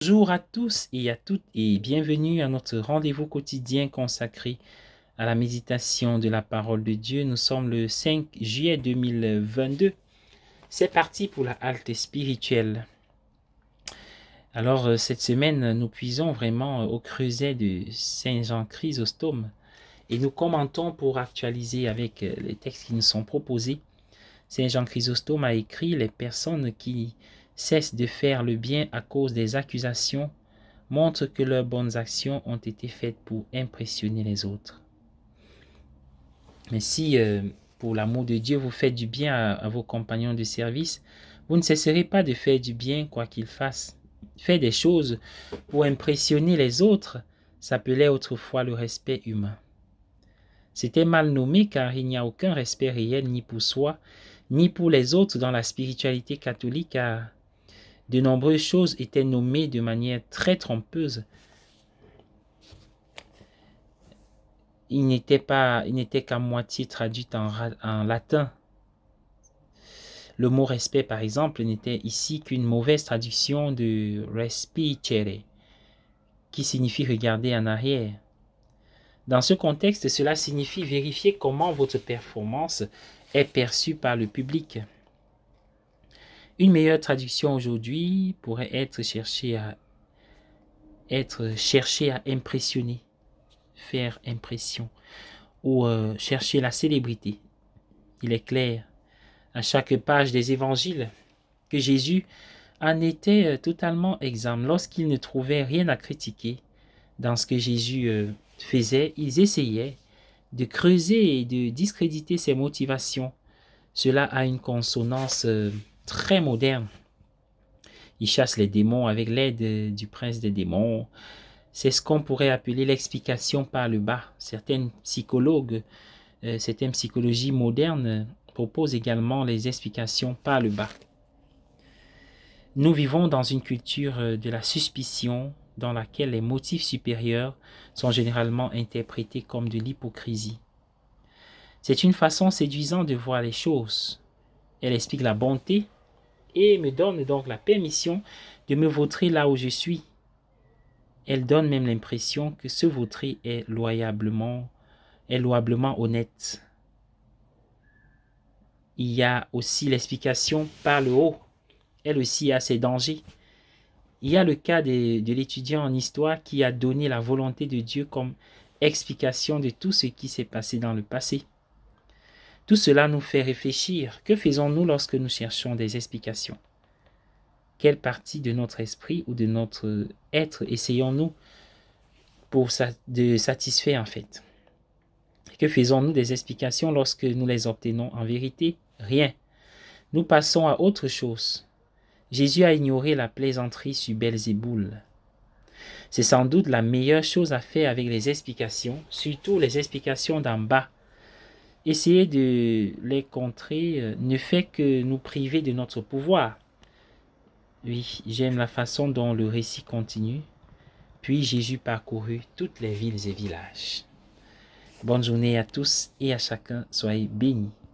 Bonjour à tous et à toutes et bienvenue à notre rendez-vous quotidien consacré à la méditation de la parole de Dieu. Nous sommes le 5 juillet 2022. C'est parti pour la halte spirituelle. Alors cette semaine, nous puisons vraiment au creuset de Saint Jean Chrysostome et nous commentons pour actualiser avec les textes qui nous sont proposés. Saint Jean Chrysostome a écrit: les personnes qui cessent de faire le bien à cause des accusations montrent que leurs bonnes actions ont été faites pour impressionner les autres. Mais si, pour l'amour de Dieu, vous faites du bien à vos compagnons de service, vous ne cesserez pas de faire du bien, quoi qu'ils fassent. Faire des choses pour impressionner les autres s'appelait autrefois le respect humain. C'était mal nommé car il n'y a aucun respect réel ni pour soi, ni pour les autres dans la spiritualité catholique, car de nombreuses choses étaient nommées de manière très trompeuse. Il n'était qu'à moitié traduit en latin. Le mot respect, par exemple, n'était ici qu'une mauvaise traduction de respicere, qui signifie regarder en arrière. Dans ce contexte, cela signifie vérifier comment votre performance est perçue par le public. Une meilleure traduction aujourd'hui pourrait être chercher à impressionner, faire impression, ou chercher la célébrité. Il est clair à chaque page des évangiles que Jésus en était totalement exempt. Lorsqu'ils ne trouvaient rien à critiquer dans ce que Jésus faisait, ils essayaient de creuser et de discréditer ses motivations. Cela a une consonance très moderne. Il chasse les démons avec l'aide du prince des démons. C'est ce qu'on pourrait appeler l'explication par le bas. Certaines psychologies modernes proposent également les explications par le bas. Nous vivons dans une culture de la suspicion dans laquelle les motifs supérieurs sont généralement interprétés comme de l'hypocrisie. C'est une façon séduisante de voir les choses. Elle explique la bonté et me donne donc la permission de me vautrer là où je suis. Elle donne même l'impression que ce vautrer est louablement honnête. Il y a aussi l'explication par le haut. Elle aussi a ses dangers. Il y a le cas de l'étudiant en histoire qui a donné la volonté de Dieu comme explication de tout ce qui s'est passé dans le passé. Tout cela nous fait réfléchir. Que faisons-nous lorsque nous cherchons des explications? Quelle partie de notre esprit ou de notre être essayons-nous de satisfaire en fait? Que faisons-nous des explications lorsque nous les obtenons en vérité? Rien. Nous passons à autre chose. Jésus a ignoré la plaisanterie sur Belzéboul. C'est sans doute la meilleure chose à faire avec les explications, surtout les explications d'en bas. Essayer de les contrer ne fait que nous priver de notre pouvoir. Oui, j'aime la façon dont le récit continue. Puis Jésus parcourut toutes les villes et villages. Bonne journée à tous et à chacun, soyez bénis.